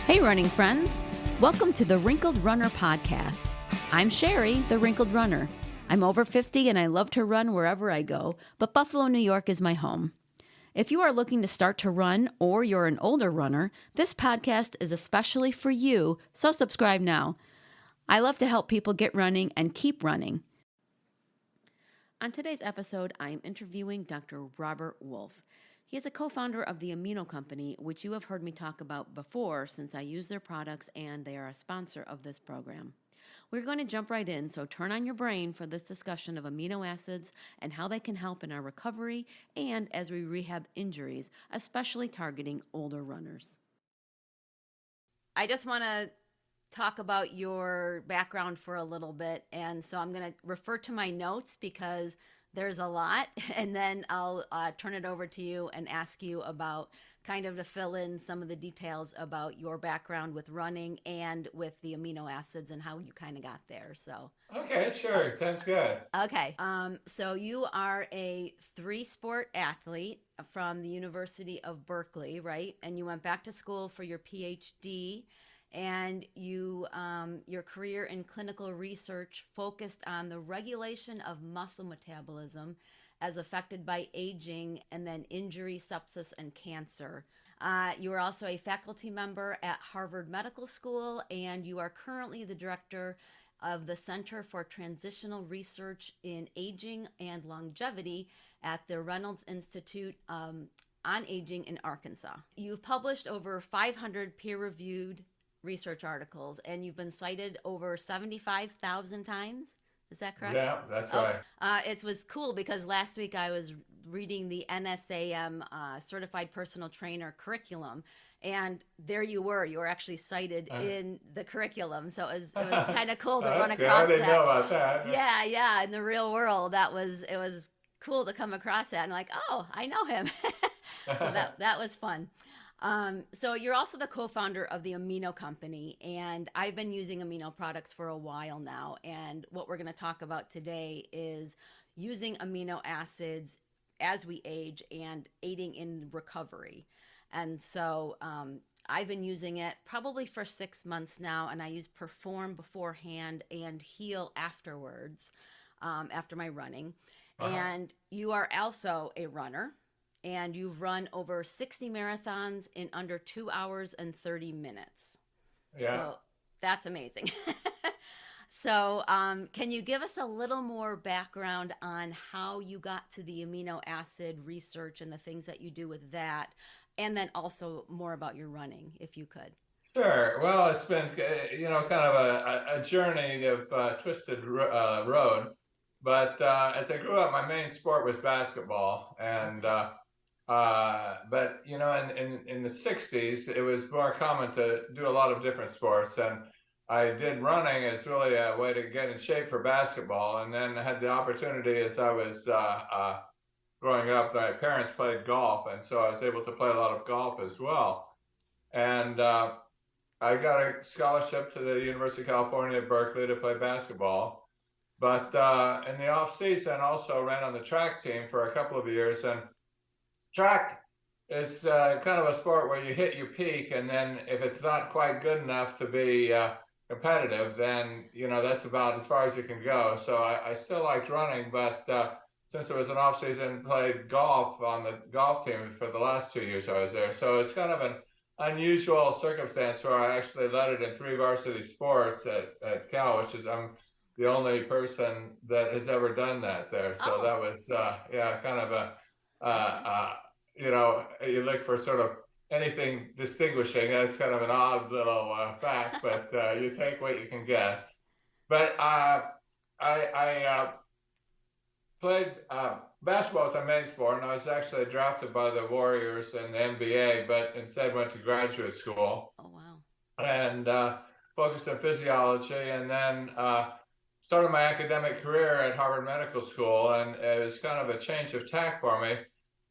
Hey, running friends. Welcome to the Wrinkled Runner podcast. I'm Sherry, the Wrinkled Runner. I'm over 50 and I love to run wherever I go, but Buffalo, New York is my home. If you are looking to start to run or you're an older runner, this podcast is especially for you, so subscribe now. I love to help people get running and keep running. On today's episode, I am interviewing Dr. Robert Wolfe. He is a co-founder of the Amino Company, which you have heard me talk about before since I use their products and they are a sponsor of this program. We're going to jump right in, so turn on your brain for this discussion of amino acids and how they can help in our recovery and as we rehab injuries, especially targeting older runners. I just want to talk about your background for a little bit, and so I'm going to refer to my notes because there's a lot, and then I'll turn it over to you and ask you about kind of to fill in some of the details about your background with running and with the amino acids and how you kind of got there. So Okay, sure. Sounds good. okay, so you are a three-sport athlete from the University of Berkeley, right? And you went back to school for your PhD, and your career in clinical research focused on the regulation of muscle metabolism as affected by aging and then injury, sepsis, and cancer. You are also a faculty member at Harvard Medical School, and you are currently the director of the Center for Transitional Research in Aging and Longevity at the Wrinkled Institute on Aging in Arkansas. You've published over 500 peer-reviewed research articles, and you've been cited over 75,000 times. Is that correct? Yeah, that's right. It was cool because last week I was reading the NSAM Certified Personal Trainer curriculum, and there you were. You were actually cited in the curriculum, so it was kind of cool to run across that. I didn't know about that. Yeah. In the real world, it was cool to come across that, and like, oh, I know him. So that was fun. So you're also the co-founder of the Amino Company, and I've been using amino products for a while now. And what we're going to talk about today is using amino acids as we age and aiding in recovery. And so I've been using it probably for 6 months now, and I use Perform beforehand and Heal afterwards, after my running. And you are also a runner. And you've run over 60 marathons in under 2 hours and 30 minutes. Yeah. So that's amazing. So can you give us a little more background on how you got to the amino acid research and the things that you do with that, and then also more about your running, if you could? Sure. Well, it's been, kind of a journey of twisted road. But as I grew up, my main sport was basketball. And but in the 60s, it was more common to do a lot of different sports, and I did running as really a way to get in shape for basketball. And then I had the opportunity as I was growing up. My parents played golf, and so I was able to play a lot of golf as well. And I got a scholarship to the University of California at Berkeley to play basketball. But in the off season, also ran on the track team for a couple of years. And track is kind of a sport where you hit your peak, and then if it's not quite good enough to be competitive, then that's about as far as you can go. So I still liked running, but since it was an off season, played golf on the golf team for the last 2 years I was there. So it's kind of an unusual circumstance where I actually led it in 3 varsity sports at Cal, which is I'm the only person that has ever done that there. So that was kind of a you look for sort of anything distinguishing. That's kind of an odd little fact, but you take what you can get. But I played basketball as my main sport, and I was actually drafted by the Warriors in the NBA, but instead went to graduate school. Oh, wow. And focused on physiology, and then started my academic career at Harvard Medical School, and it was kind of a change of tack for me.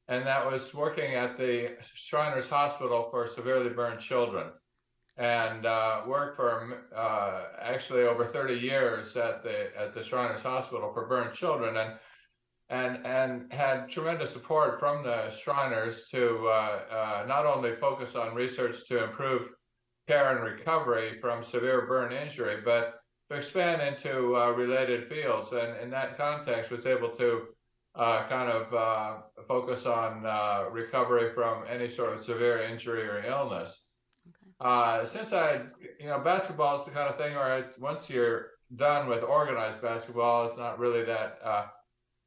And that was working at the Shriners Hospital for severely burned children, and worked for actually over 30 years at the Shriners Hospital for burned children, and had tremendous support from the Shriners to not only focus on research to improve care and recovery from severe burn injury, but to expand into related fields. And in that context, was able to focus on recovery from any sort of severe injury or illness. Since basketball is the kind of thing where once you're done with organized basketball, it's not really that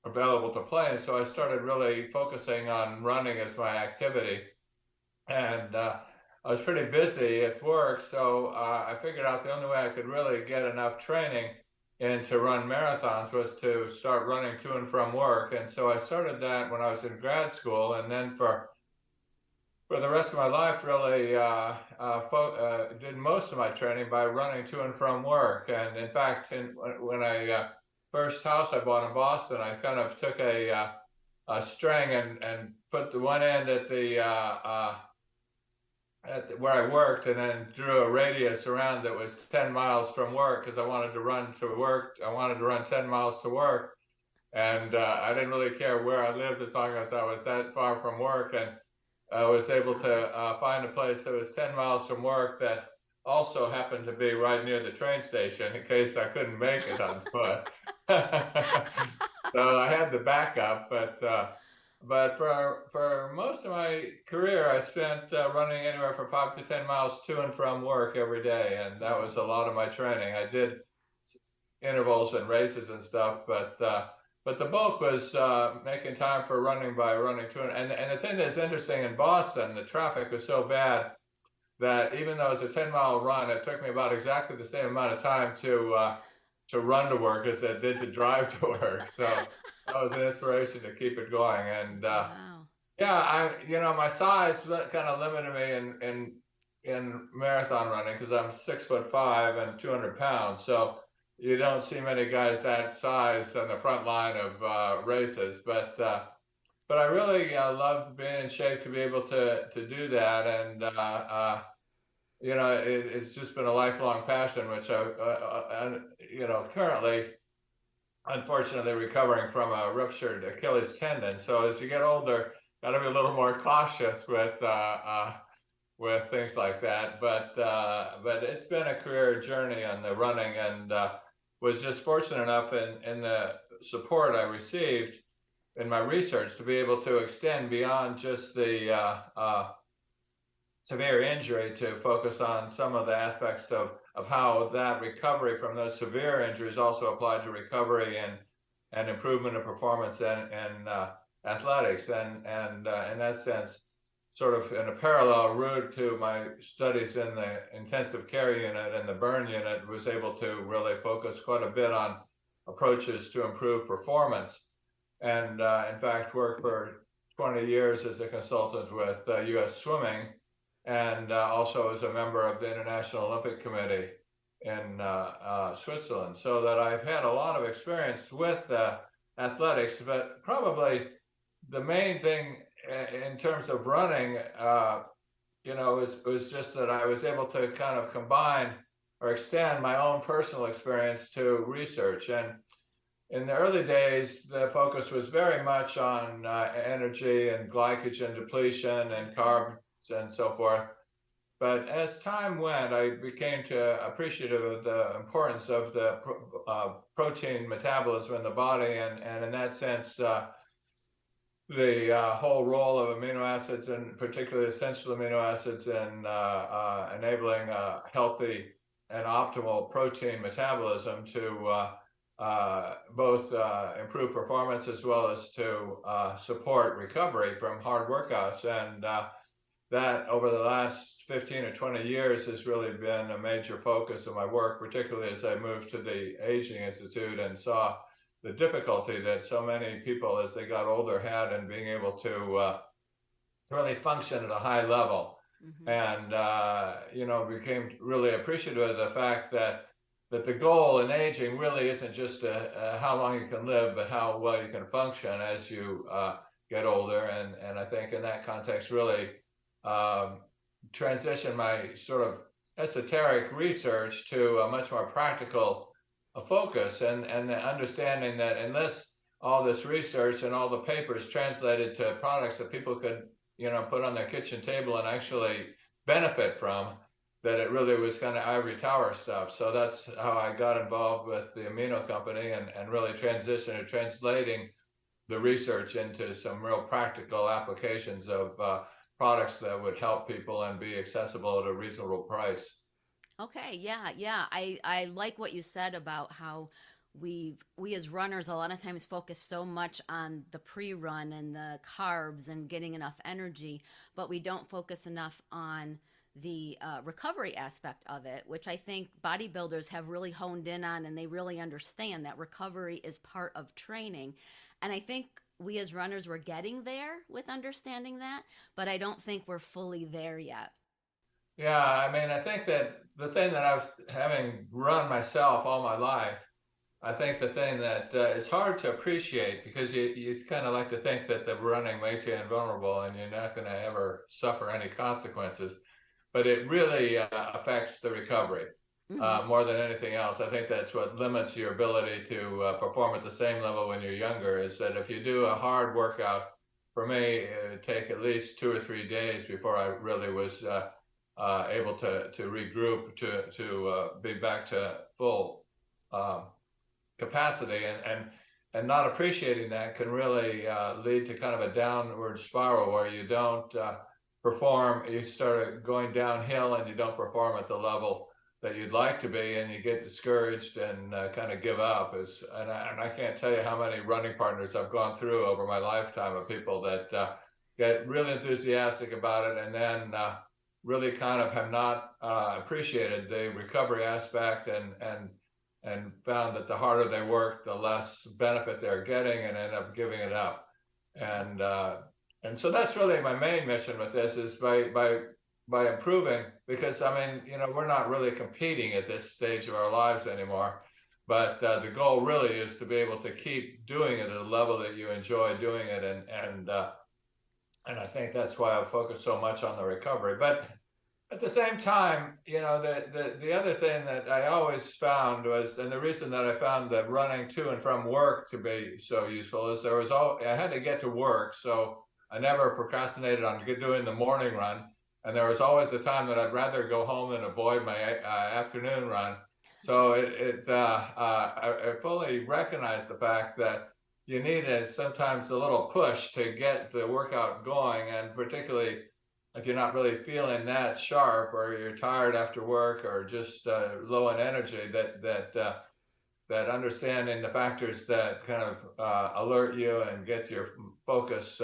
available to play. And so I started really focusing on running as my activity. And I was pretty busy at work, so I figured out the only way I could really get enough training in to run marathons was to start running to and from work. And so I started that when I was in grad school, and then for the rest of my life, really did most of my training by running to and from work. And in fact, when I first house I bought in Boston, I kind of took a string and put the one end at where I worked, and then drew a radius around that was 10 miles from work, because I wanted to run to work. I wanted to run 10 miles to work, and I didn't really care where I lived as long as I was that far from work. And I was able to find a place that was 10 miles from work that also happened to be right near the train station in case I couldn't make it on foot. So I had the backup, but for most of my career, I spent running anywhere from 5 to 10 miles to and from work every day, and that was a lot of my training. I did intervals and races and stuff, but the bulk was making time for running by running to and the thing that's interesting in Boston, the traffic was so bad that even though it was a 10-mile run, it took me about exactly the same amount of time to run to work as it did to drive to work. So that was an inspiration to keep it going. And my size kind of limited me in marathon running, because I'm 6'5" and 200 pounds. So you don't see many guys that size on the front line of races. But I really loved being in shape to be able to do that. And it's just been a lifelong passion, which currently, unfortunately, recovering from a ruptured Achilles tendon. So as you get older, got to be a little more cautious with things like that. But it's been a career journey on the running, and was just fortunate enough in the support I received in my research to be able to extend beyond just the severe injury to focus on some of the aspects of how that recovery from those severe injuries also applied to recovery and improvement of performance in athletics. And in that sense, sort of in a parallel route to my studies in the intensive care unit and the burn unit, was able to really focus quite a bit on approaches to improve performance. And in fact, worked for 20 years as a consultant with U.S. Swimming, and also as a member of the International Olympic Committee in Switzerland. So that I've had a lot of experience with athletics, but probably the main thing in terms of running, was just that I was able to kind of combine or extend my own personal experience to research. And in the early days, the focus was very much on energy and glycogen depletion and carbs and so forth. But as time went, I became appreciative of the importance of the protein metabolism in the body, and in that sense, the whole role of amino acids, and particularly essential amino acids, in enabling a healthy and optimal protein metabolism to both improve performance as well as to support recovery from hard workouts. And that over the last 15 or 20 years has really been a major focus of my work, particularly as I moved to the Aging Institute and saw the difficulty that so many people as they got older had in being able to really function at a high level. Mm-hmm. And, became really appreciative of the fact that the goal in aging really isn't just how long you can live, but how well you can function as you get older. And I think in that context, really transition my sort of esoteric research to a much more practical focus, and the understanding that unless all this research and all the papers translated to products that people could, put on their kitchen table and actually benefit from, that it really was kind of ivory tower stuff. So that's how I got involved with the Amino Company and really transitioned to translating the research into some real practical applications of products that would help people and be accessible at a reasonable price. Okay, yeah. I like what you said about how we as runners a lot of times focus so much on the pre-run and the carbs and getting enough energy, but we don't focus enough on the recovery aspect of it, which I think bodybuilders have really honed in on, and they really understand that recovery is part of training. And I think we as runners we're getting there with understanding that, but I don't think we're fully there yet. Yeah, I mean, I think that the thing that I was having run myself all my life, I think the thing that is hard to appreciate because you kind of like to think that the running makes you invulnerable and you're not going to ever suffer any consequences, but it really affects the recovery Mm-hmm. more than anything else. I think that's what limits your ability to perform at the same level when you're younger is that if you do a hard workout, for me, it would take at least 2 or 3 days before I really was able to regroup to be back to full um, capacity and not appreciating that can really lead to kind of a downward spiral where you don't perform, you start going downhill and you don't perform at the level that you'd like to be, and you get discouraged and kind of give up. And I can't tell you how many running partners I've gone through over my lifetime of people that get really enthusiastic about it and then really kind of have not appreciated the recovery aspect and found that the harder they work, the less benefit they're getting, and end up giving it up. And and so that's really my main mission with this is by improving, because I mean, we're not really competing at this stage of our lives anymore. But the goal really is to be able to keep doing it at a level that you enjoy doing it, and I think that's why I focus so much on the recovery. But at the same time, the other thing that I always found was, and the reason that I found that running to and from work to be so useful is I had to get to work, so I never procrastinated on doing the morning run, and there was always the time that I'd rather go home than avoid my afternoon run. So I fully recognize the fact that you need sometimes a little push to get the workout going, and particularly if you're not really feeling that sharp or you're tired after work or just low in energy, that understanding the factors that kind of alert you and get your focus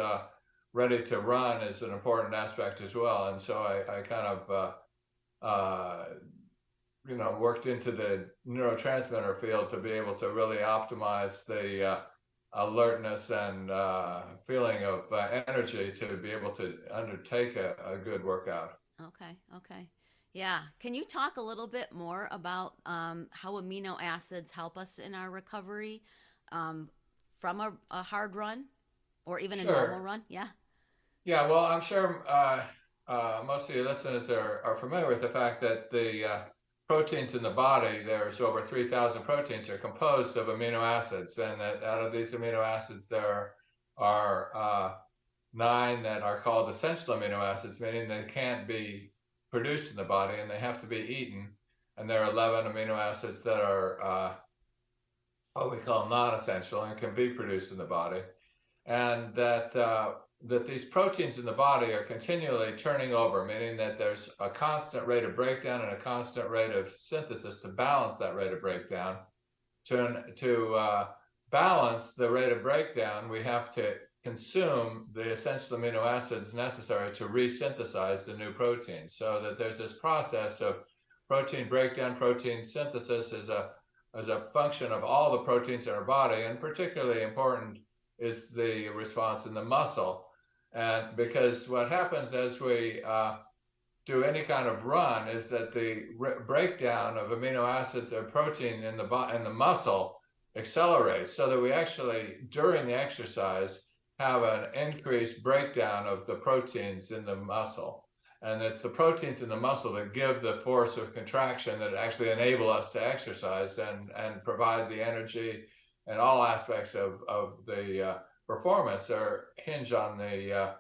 ready to run is an important aspect as well. And so I kind of worked into the neurotransmitter field to be able to really optimize the alertness and feeling of energy to be able to undertake a good workout. Okay. Yeah. Can you talk a little bit more about how amino acids help us in our recovery from a hard run or even a normal Sure. run? Yeah. Yeah, well, I'm sure most of your listeners are familiar with the fact that the proteins in the body, there's over 3,000 proteins, are composed of amino acids. And that out of these amino acids, there are 9 that are called essential amino acids, meaning they can't be produced in the body and they have to be eaten. And there are 11 amino acids that are what we call non-essential and can be produced in the body. And that these proteins in the body are continually turning over, meaning that there's a constant rate of breakdown and a constant rate of synthesis to balance that rate of breakdown. To balance the rate of breakdown, we have to consume the essential amino acids necessary to resynthesize the new proteins. So that there's this process of protein breakdown, protein synthesis as a function of all the proteins in our body, and particularly important is the response in the muscle. And because what happens as we do any kind of run is that the breakdown of amino acids or protein in the muscle accelerates, so that we actually, during the exercise, have an increased breakdown of the proteins in the muscle. And it's the proteins in the muscle that give the force of contraction that actually enable us to exercise and provide the energy, and all aspects of the performance are hinge on the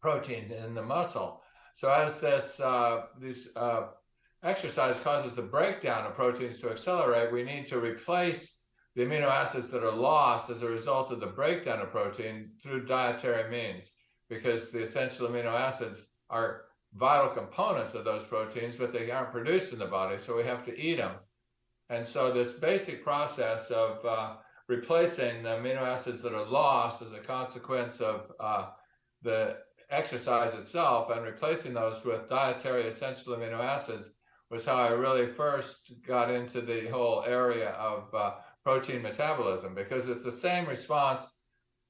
protein in the muscle. So as these exercise causes the breakdown of proteins to accelerate, we need to replace the amino acids that are lost as a result of the breakdown of protein through dietary means, because the essential amino acids are vital components of those proteins, but they aren't produced in the body, so we have to eat them. And so this basic process of replacing the amino acids that are lost as a consequence of the exercise itself and replacing those with dietary essential amino acids was how I really first got into the whole area of protein metabolism, because it's the same response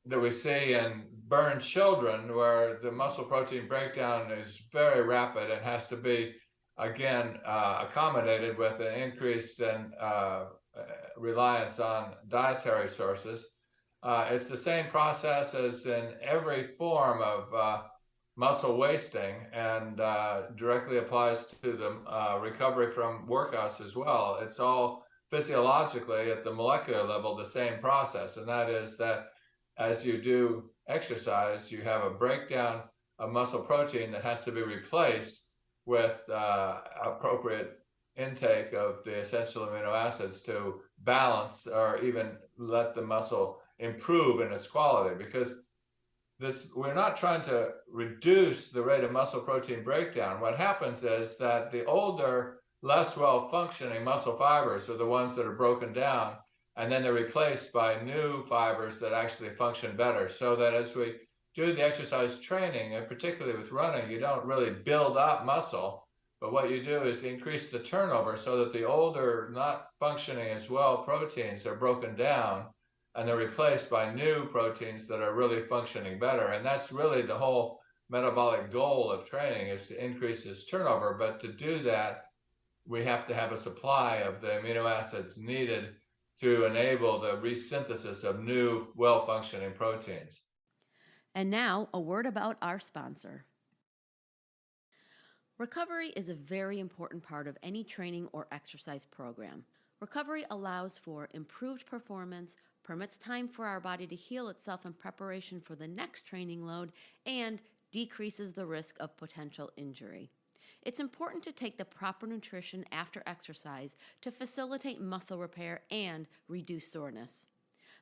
that we see in burned children, where the muscle protein breakdown is very rapid and has to be, again, accommodated with an increase in reliance on dietary sources. It's the same process as in every form of muscle wasting, and directly applies to the recovery from workouts as well. It's all physiologically at the molecular level the same process, and that is that as you do exercise, you have a breakdown of muscle protein that has to be replaced with appropriate intake of the essential amino acids to balance or even let the muscle improve in its quality. Because we're not trying to reduce the rate of muscle protein breakdown. What happens is that the older, less well-functioning muscle fibers are the ones that are broken down, and then they're replaced by new fibers that actually function better. So that as we do the exercise training, and particularly with running, you don't really build up muscle, but what you do is increase the turnover so that the older, not functioning as well proteins are broken down, and they're replaced by new proteins that are really functioning better. And that's really the whole metabolic goal of training, is to increase this turnover. But to do that, we have to have a supply of the amino acids needed to enable the resynthesis of new, well-functioning proteins. And now, a word about our sponsor. Recovery is a very important part of any training or exercise program. Recovery allows for improved performance, permits time for our body to heal itself in preparation for the next training load, and decreases the risk of potential injury. It's important to take the proper nutrition after exercise to facilitate muscle repair and reduce soreness.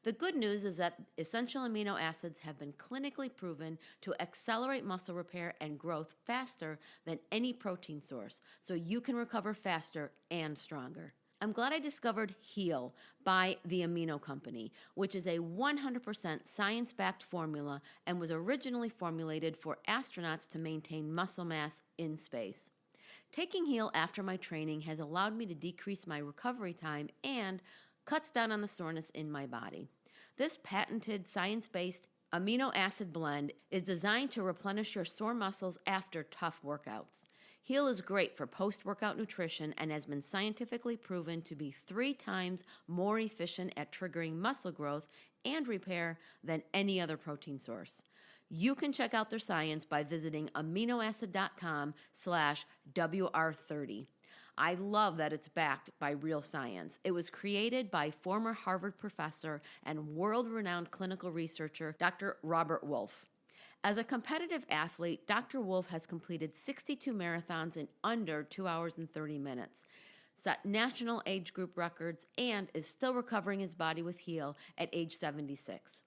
The good news is that essential amino acids have been clinically proven to accelerate muscle repair and growth faster than any protein source, so you can recover faster and stronger. I'm glad I discovered Heal by the Amino Company, which is a 100% science-backed formula and was originally formulated for astronauts to maintain muscle mass in space. Taking Heal after my training has allowed me to decrease my recovery time and cuts down on the soreness in my body. This patented science-based amino acid blend is designed to replenish your sore muscles after tough workouts. Heal is great for post-workout nutrition and has been scientifically proven to be 3 times more efficient at triggering muscle growth and repair than any other protein source. You can check out their science by visiting aminoacid.com/WR30. I love that it's backed by real science. It was created by former Harvard professor and world-renowned clinical researcher, Dr. Robert Wolfe. As a competitive athlete, Dr. Wolfe has completed 62 marathons in under 2 hours and 30 minutes, set national age group records, and is still recovering his body with Heal at age 76.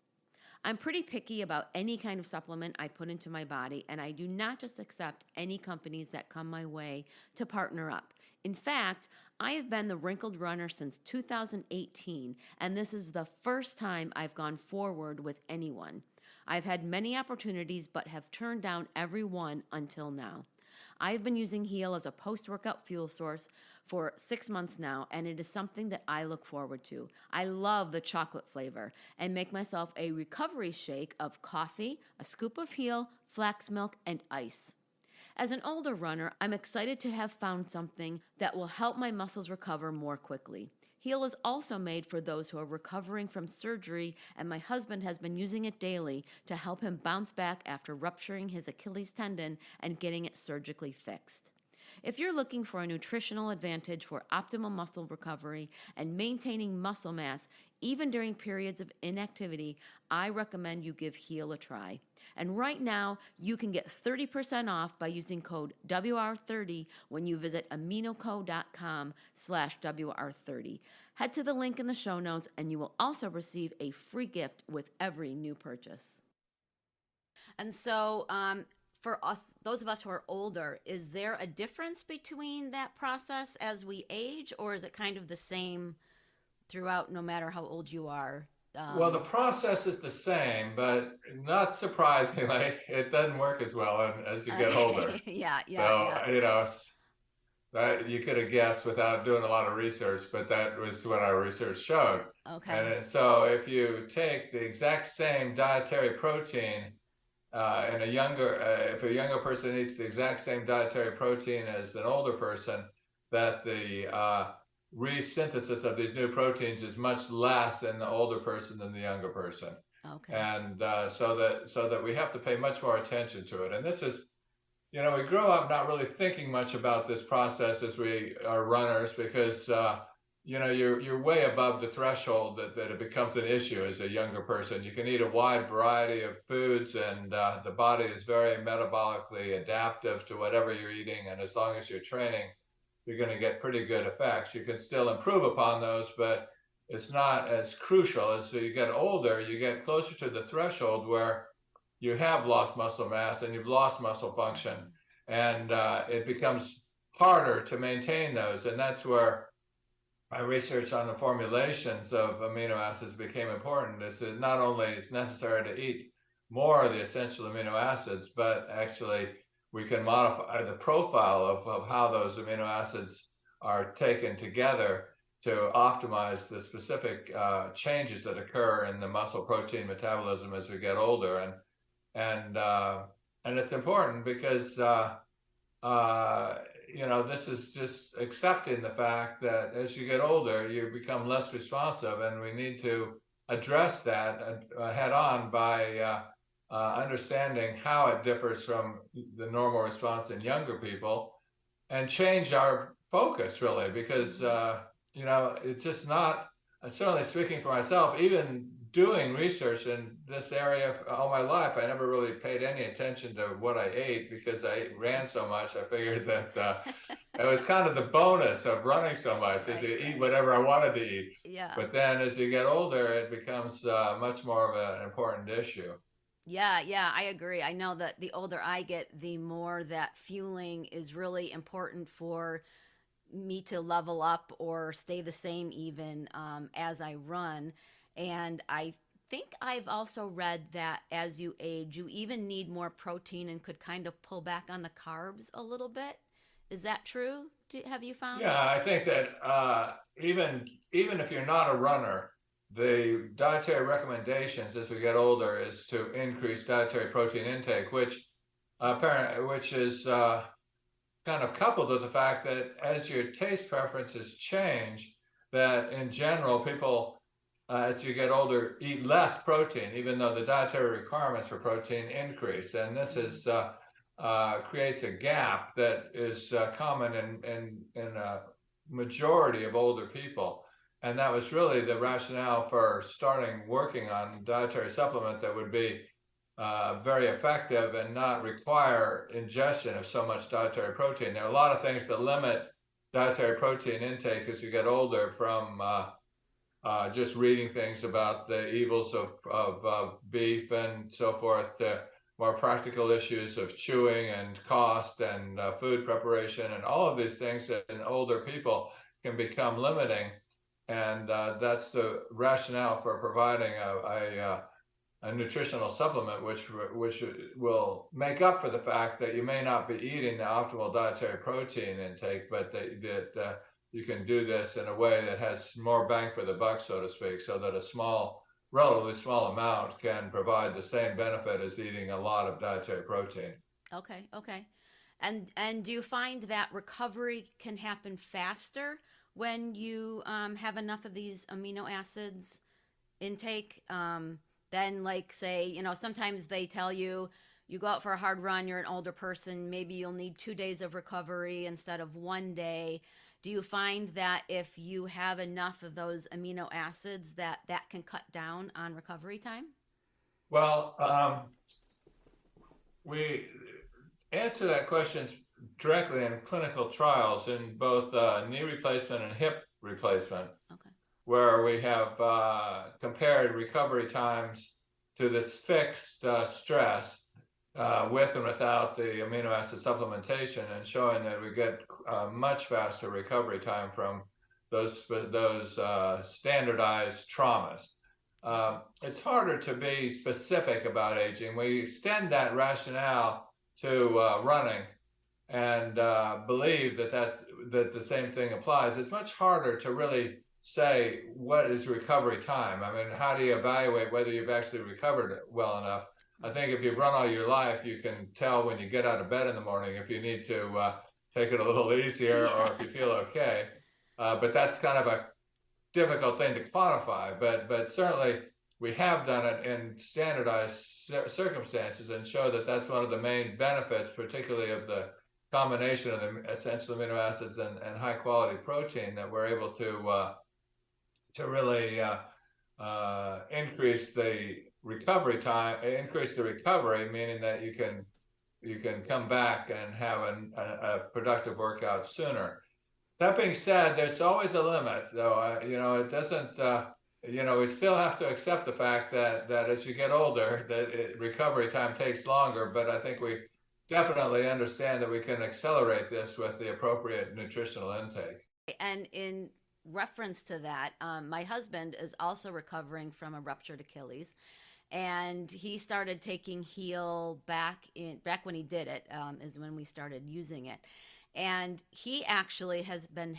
I'm pretty picky about any kind of supplement I put into my body, and I do not just accept any companies that come my way to partner up. In fact, I have been the Wrinkled runner since 2018, and this is the first time I've gone forward with anyone. I've had many opportunities, but have turned down every one until now. I've been using Heal as a post-workout fuel source for 6 months now, and it is something that I look forward to. I love the chocolate flavor and make myself a recovery shake of coffee, a scoop of Heal, flax milk, and ice. As an older runner, I'm excited to have found something that will help my muscles recover more quickly. Heal is also made for those who are recovering from surgery, and my husband has been using it daily to help him bounce back after rupturing his Achilles tendon and getting it surgically fixed. If you're looking for a nutritional advantage for optimal muscle recovery and maintaining muscle mass, even during periods of inactivity, I recommend you give Heal a try. And right now, you can get 30% off by using code WR30 when you visit aminoco.com/WR30. Head to the link in the show notes, and you will also receive a free gift with every new purchase. And so, for us, those of us who are older, is there a difference between that process as we age, or is it kind of the same throughout, no matter how old you are? Well, the process is the same, but not surprisingly, it doesn't work as well as you get older. Yeah, So, that you could have guessed without doing a lot of research, but that was what our research showed. Okay. So if you take the exact same dietary protein in if a younger person eats the exact same dietary protein as an older person, that the resynthesis of these new proteins is much less in the older person than the younger person. Okay. And so that we have to pay much more attention to it. And this is, we grow up not really thinking much about this process as we are runners because you're way above the threshold that it becomes an issue as a younger person. You can eat a wide variety of foods, and the body is very metabolically adaptive to whatever you're eating. And as long as you're training, you're going to get pretty good effects. You can still improve upon those, but it's not as crucial. As you get older, you get closer to the threshold where you have lost muscle mass and you've lost muscle function, and it becomes harder to maintain those. And that's where my research on the formulations of amino acids became important. Is that not only it's necessary to eat more of the essential amino acids, but actually we can modify the profile of how those amino acids are taken together to optimize the specific changes that occur in the muscle protein metabolism as we get older. And it's important because this is just accepting the fact that as you get older, you become less responsive, and we need to address that head on by understanding how it differs from the normal response in younger people, and change our focus really, because it's just not. Certainly speaking for myself, even doing research in this area all my life, I never really paid any attention to what I ate because I ran so much. I figured that it was kind of the bonus of running so much, is to eat whatever I wanted to eat. Yeah. But then as you get older, it becomes much more of an important issue. Yeah, I agree. I know that the older I get, the more that fueling is really important for me to level up or stay the same even as I run. And I think I've also read that as you age, you even need more protein and could kind of pull back on the carbs a little bit. Is that true? Have you found? Yeah, I think that even if you're not a runner, the dietary recommendations as we get older is to increase dietary protein intake, which is kind of coupled with the fact that as your taste preferences change, that in general people as you get older eat less protein, even though the dietary requirements for protein increase. And this is creates a gap that is common in a majority of older people. And that was really the rationale for starting working on dietary supplement that would be very effective and not require ingestion of so much dietary protein. There are a lot of things that limit dietary protein intake as you get older, from just reading things about the evils of beef and so forth, to more practical issues of chewing and cost and food preparation, and all of these things that in older people can become limiting. And that's the rationale for providing a nutritional supplement, which will make up for the fact that you may not be eating the optimal dietary protein intake, but that you can do this in a way that has more bang for the buck, so to speak, so that a relatively small amount can provide the same benefit as eating a lot of dietary protein. Okay. And do you find that recovery can happen faster when you have enough of these amino acids intake? Then, like, say, sometimes they tell you you go out for a hard run, you're an older person, maybe you'll need 2 days of recovery instead of 1 day. Do you find that if you have enough of those amino acids that that can cut down on recovery time? Well, we answer that question directly in clinical trials in both knee replacement and hip replacement, Okay. where we have compared recovery times to this fixed stress with and without the amino acid supplementation, and showing that we get much faster recovery time from those standardized traumas. It's harder to be specific about aging. We extend that rationale to running and believe that the same thing applies. It's much harder to really say what is recovery time. I mean, how do you evaluate whether you've actually recovered well enough? I think if you've run all your life, you can tell when you get out of bed in the morning if you need to take it a little easier or if you feel okay. But that's kind of a difficult thing to quantify. But certainly we have done it in standardized circumstances and show that that's one of the main benefits, particularly of the combination of the essential amino acids and high quality protein, that we're able to really increase the recovery time, increase the recovery, meaning that you can come back and have a productive workout sooner. That being said, there's always a limit, though. It doesn't. We still have to accept the fact that as you get older, that recovery time takes longer. But I think we definitely understand that we can accelerate this with the appropriate nutritional intake. And in reference to that, my husband is also recovering from a ruptured Achilles, and he started taking Heal back when he did it, is when we started using it. And he actually has been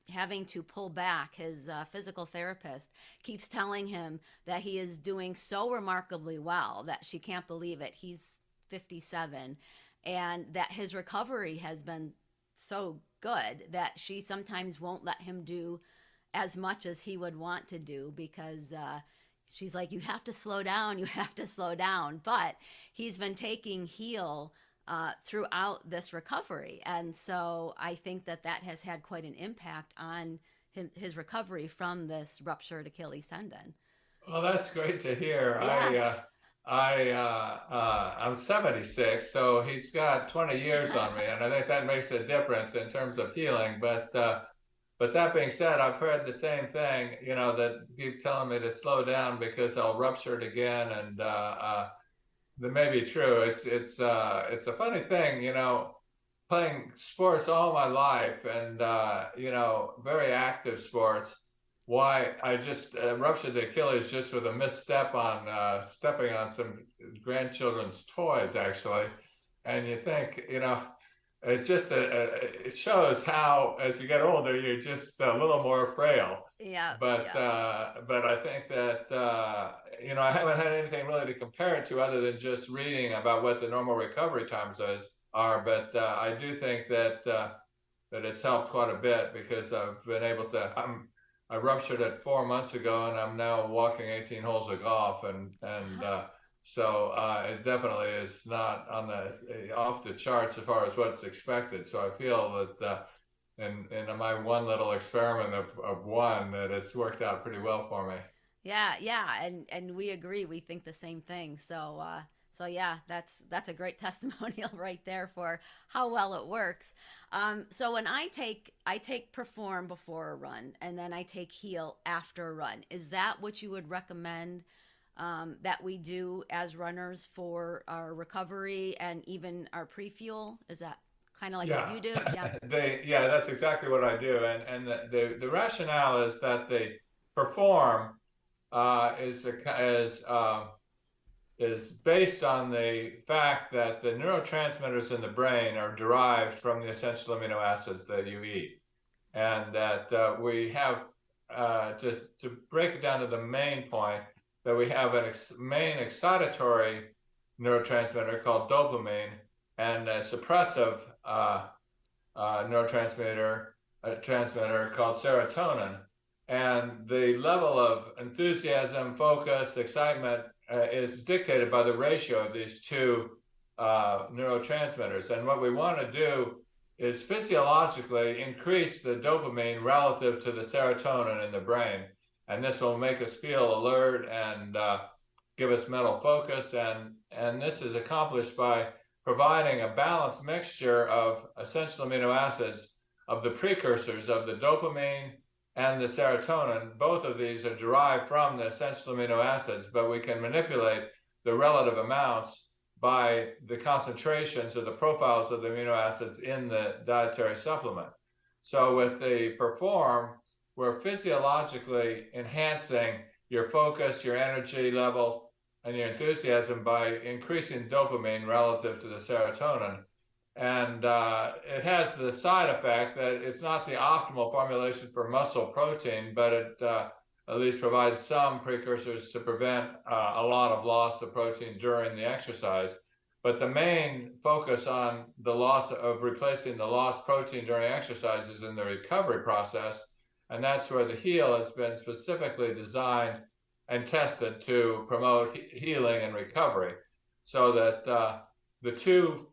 having to pull back. His physical therapist keeps telling him that he is doing so remarkably well that she can't believe it. He's 57, and that his recovery has been so good that she sometimes won't let him do as much as he would want to do, because she's like, you have to slow down, you have to slow down. But he's been taking Heal throughout this recovery. And so I think that has had quite an impact on his recovery from this ruptured Achilles tendon. Well, that's great to hear. Yeah. I'm 76, so he's got 20 years on me, and I think that makes a difference in terms of healing. But that being said, I've heard the same thing, that keep telling me to slow down because I'll rupture it again, and that may be true. It's a funny thing, playing sports all my life, and very active sports. Why I just ruptured the Achilles just with a misstep on stepping on some grandchildren's toys, actually. And you think, it's just it shows how, as you get older, you're just a little more frail. Yeah. But I think that I haven't had anything really to compare it to other than just reading about what the normal recovery times are. But I do think that it's helped quite a bit, because I've been able to. I ruptured it 4 months ago, and I'm now walking 18 holes of golf, and so it definitely is not off the charts as far as what's expected. So I feel that in my one little experiment of one, that it's worked out pretty well for me. Yeah, and we agree. We think the same thing. So yeah, that's a great testimonial right there for how well it works. So when I take Perform before a run, and then I take Heal after a run, is that what you would recommend that we do as runners for our recovery and even our pre-fuel? Is that kind of like what you do? Yeah, that's exactly what I do. And the rationale is that the Perform is based on the fact that the neurotransmitters in the brain are derived from the essential amino acids that you eat. And that we have, just to break it down to the main point, that we have a main excitatory neurotransmitter called dopamine, and a suppressive neurotransmitter called serotonin. And the level of enthusiasm, focus, excitement is dictated by the ratio of these two neurotransmitters. And what we want to do is physiologically increase the dopamine relative to the serotonin in the brain. And this will make us feel alert and give us mental focus. And this is accomplished by providing a balanced mixture of essential amino acids of the precursors of the dopamine and the serotonin. Both of these are derived from the essential amino acids, but we can manipulate the relative amounts by the concentrations or the profiles of the amino acids in the dietary supplement. So with the Perform, we're physiologically enhancing your focus, your energy level, and your enthusiasm by increasing dopamine relative to the serotonin. And it has the side effect that it's not the optimal formulation for muscle protein, but it at least provides some precursors to prevent a lot of loss of protein during the exercise. But the main focus on the loss of replacing the lost protein during exercise is in the recovery process. And that's where the Heal has been specifically designed and tested to promote healing and recovery, so that the two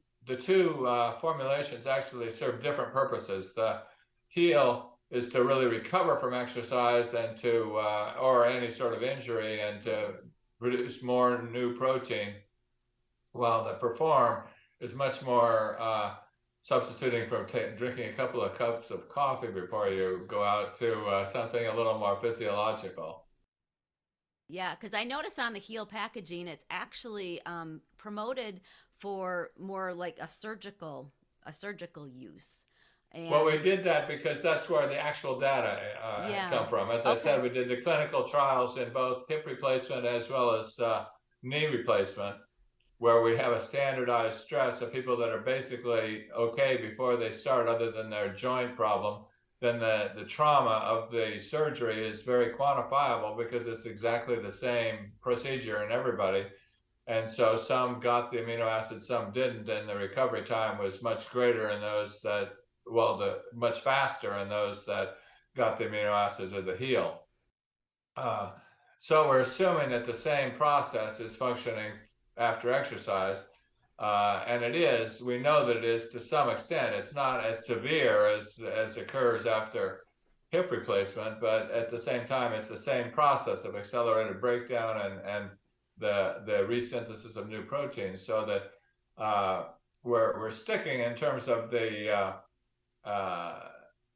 formulations actually serve different purposes. The Heal is to really recover from exercise and to or any sort of injury and to produce more new protein, while the Perform is much more substituting from drinking a couple of cups of coffee before you go out to something a little more physiological. Yeah, because I notice on the Heal packaging, it's actually promoted for more like a surgical use. And well, we did that because that's where the actual data come from. As I said, we did the clinical trials in both hip replacement as well as knee replacement, where we have a standardized stress of people that are basically okay before they start, other than their joint problem. Then the trauma of the surgery is very quantifiable because it's exactly the same procedure in everybody. And so some got the amino acids, some didn't, and the recovery time was much greater in those that, much faster in those that got the amino acids of the Heal. So we're assuming that the same process is functioning after exercise. And it is, we know that it is to some extent. It's not as severe as occurs after hip replacement, but at the same time, it's the same process of accelerated breakdown and the resynthesis of new proteins, so that we're sticking in terms of the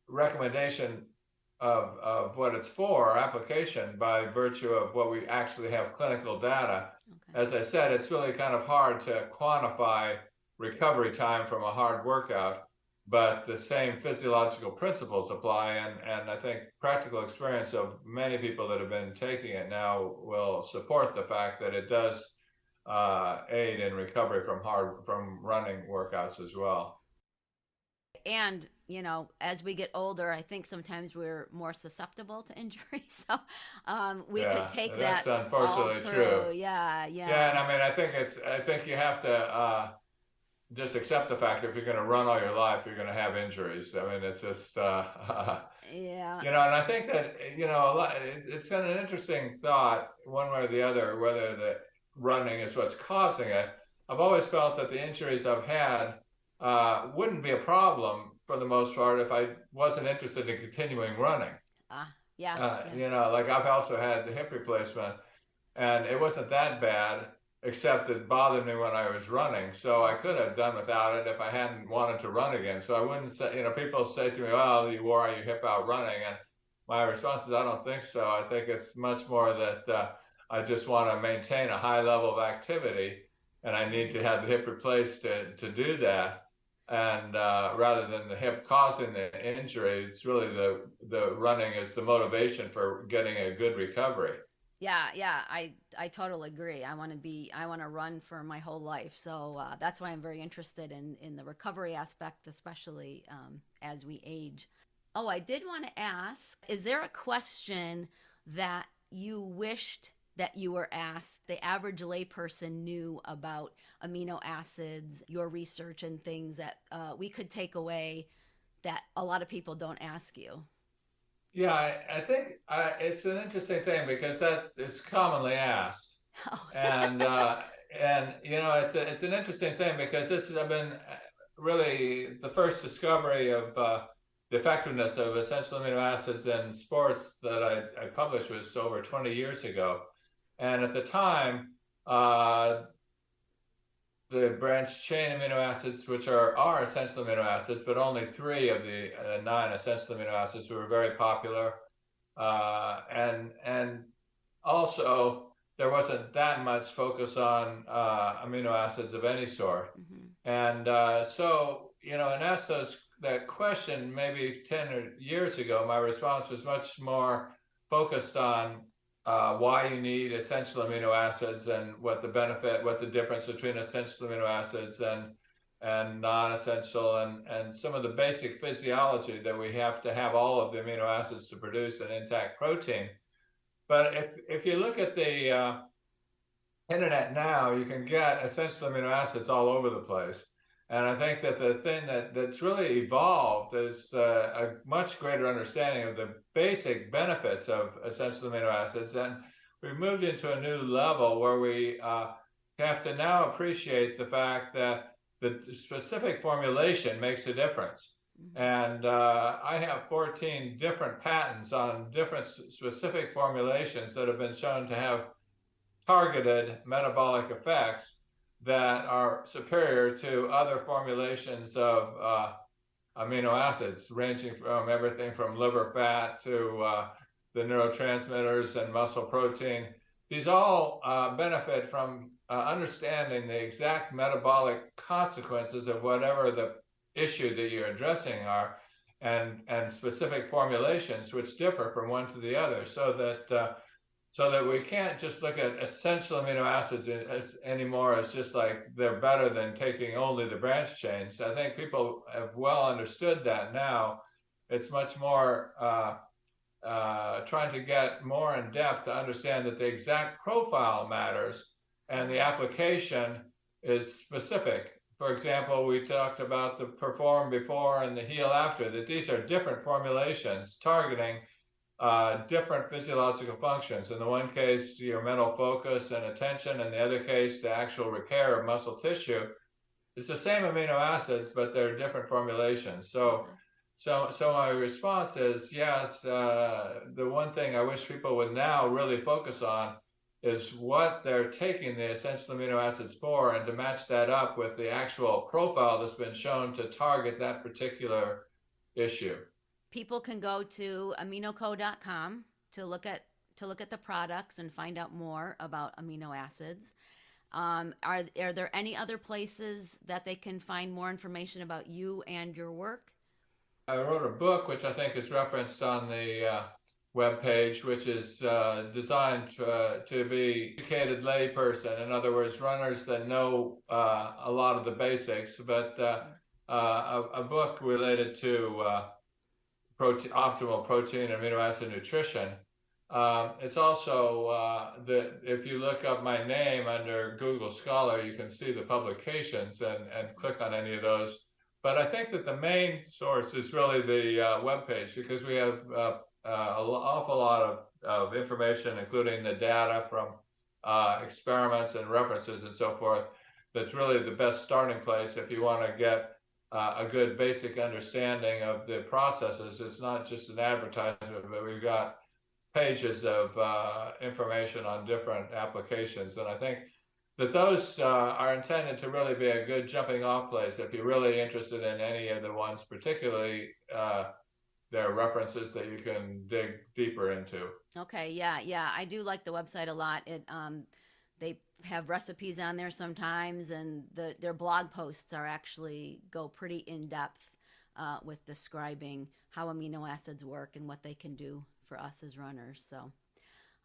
recommendation of what it's for, application, by virtue of what we actually have clinical data. Okay. As I said, it's really kind of hard to quantify recovery time from a hard workout, but the same physiological principles apply. And I think practical experience of many people that have been taking it now will support the fact that it does aid in recovery from running workouts as well. And, as we get older, I think sometimes we're more susceptible to injury. So we could take that. That's unfortunately true. Yeah. Yeah, and I think you have to just accept the fact that if you're going to run all your life, you're going to have injuries. It's just yeah. And I think that it's kind of an interesting thought, one way or the other, whether the running is what's causing it. I've always felt that the injuries I've had wouldn't be a problem for the most part if I wasn't interested in continuing running. Like I've also had the hip replacement, and it wasn't that bad, except it bothered me when I was running. So I could have done without it if I hadn't wanted to run again. So I wouldn't say, people say to me, well, you wore your hip out running. And my response is, I don't think so. I think it's much more that I just want to maintain a high level of activity, and I need to have the hip replaced to do that. And rather than the hip causing the injury, it's really the running is the motivation for getting a good recovery. Yeah, I totally agree. I want to run for my whole life. So that's why I'm very interested in the recovery aspect, especially as we age. Oh, I did want to ask, is there a question that you wished that you were asked, the average layperson knew about amino acids, your research and things that we could take away that a lot of people don't ask you? Yeah, I think it's an interesting thing because that is commonly asked. Oh. And, and it's an interesting thing because this has been really the first discovery of the effectiveness of essential amino acids in sports that I published was over 20 years ago. And at the time, the branched chain amino acids, which are essential amino acids, but only 3 of the 9 essential amino acids were very popular. And also, there wasn't that much focus on amino acids of any sort. Mm-hmm. And so, and asked that question maybe 10 years ago, my response was much more focused on why you need essential amino acids and what the difference between essential amino acids and non-essential and some of the basic physiology that we have to have all of the amino acids to produce an intact protein. But if you look at the internet now, you can get essential amino acids all over the place. And I think that the thing that's really evolved is a much greater understanding of the basic benefits of essential amino acids. And we've moved into a new level where we have to now appreciate the fact that the specific formulation makes a difference. And I have 14 different patents on different specific formulations that have been shown to have targeted metabolic effects that are superior to other formulations of amino acids, ranging from everything from liver fat to the neurotransmitters and muscle protein. These all benefit from understanding the exact metabolic consequences of whatever the issue that you're addressing are, and specific formulations which differ from one to the other, so that we can't just look at essential amino acids anymore as just like they're better than taking only the branched chains. I think people have well understood that now. It's much more trying to get more in depth to understand that the exact profile matters and the application is specific. For example, we talked about the perform before and the heal after, that these are different formulations targeting different physiological functions. In the one case, your mental focus and attention. In the other case, the actual repair of muscle tissue. It's the same amino acids, but they're different formulations. So my response is yes. The one thing I wish people would now really focus on is what they're taking the essential amino acids for, and to match that up with the actual profile that's been shown to target that particular issue. People can go to aminoco.com to look at the products and find out more about amino acids. Are there any other places that they can find more information about you and your work? I wrote a book, which I think is referenced on the webpage, which is designed to be educated layperson. In other words, runners that know a lot of the basics, but a book related to optimal protein and amino acid nutrition. It's also if you look up my name under Google Scholar, you can see the publications and click on any of those. But I think that the main source is really the webpage, because we have an awful lot of information, including the data from experiments and references and so forth. That's really the best starting place if you want to get a good basic understanding of the processes. It's not just an advertisement, but we've got pages of information on different applications. And I think that those are intended to really be a good jumping off place if you're really interested in any of the ones, particularly there are references that you can dig deeper into. Okay, yeah. I do like the website a lot. They have recipes on there sometimes, and their blog posts are actually go pretty in depth with describing how amino acids work and what they can do for us as runners. So,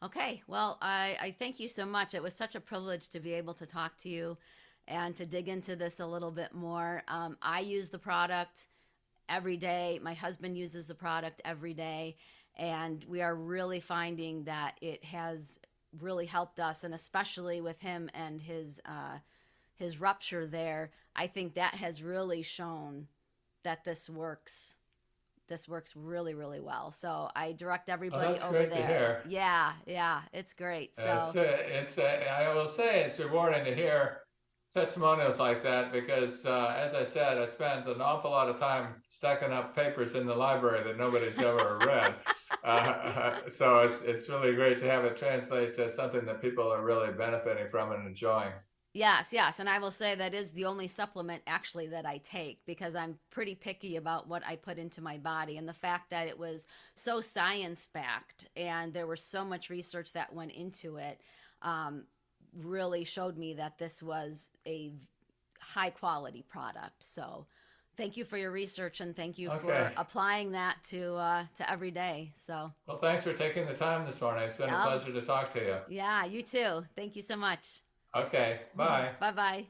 okay, well, I thank you so much. It was such a privilege to be able to talk to you and to dig into this a little bit more. I use the product every day. My husband uses the product every day, and we are really finding that it has really helped us, and especially with him and his rupture there, I think that has really shown that this works this works really, really well. So I direct Oh, everybody that's over great to there. hear. Yeah, it's great. So I will say it's rewarding to hear testimonials like that because, as I said, I spent an awful lot of time stacking up papers in the library that nobody's ever read. So it's really great to have it translate to something that people are really benefiting from and enjoying. yes. And I will say that is the only supplement actually that I take because I'm pretty picky about what I put into my body. And the fact that it was so science backed and there was so much research that went into it really showed me that this was a high quality product. So thank you for your research and thank you for Okay. applying that to every day. So, Well, thanks for taking the time this morning. It's been a oh, pleasure to talk to you. yeah, you too. Thank you so much. Okay. Bye. Bye bye.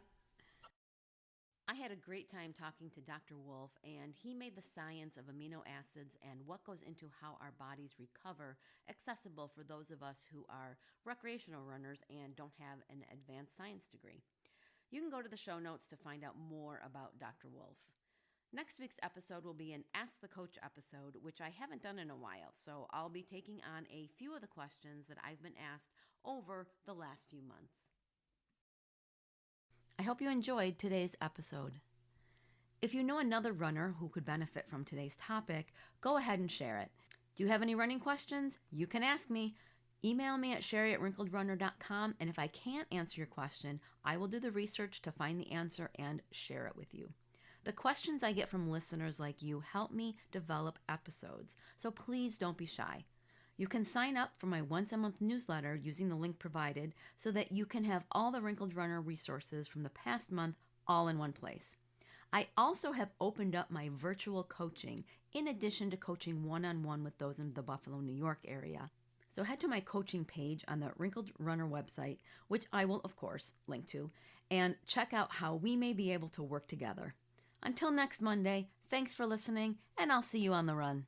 I had a great time talking to Dr. Wolfe, and he made the science of amino acids and what goes into how our bodies recover accessible for those of us who are recreational runners and don't have an advanced science degree. You can go to the show notes to find out more about Dr. Wolfe. Next week's episode will be an Ask the Coach episode, which I haven't done in a while, so I'll be taking on a few of the questions that I've been asked over the last few months. I hope you enjoyed today's episode. If you know another runner who could benefit from today's topic, go ahead and share it. Do you have any running questions? You can ask me. Email me at sherry@wrinkledrunner.com, and if I can't answer your question, I will do the research to find the answer and share it with you. The questions I get from listeners like you help me develop episodes, so please don't be shy. You can sign up for my once-a-month newsletter using the link provided so that you can have all the Wrinkled Runner resources from the past month all in one place. I also have opened up my virtual coaching in addition to coaching one-on-one with those in the Buffalo, New York area. So head to my coaching page on the Wrinkled Runner website, which I will, of course, link to, and check out how we may be able to work together. Until next Monday, thanks for listening, and I'll see you on the run.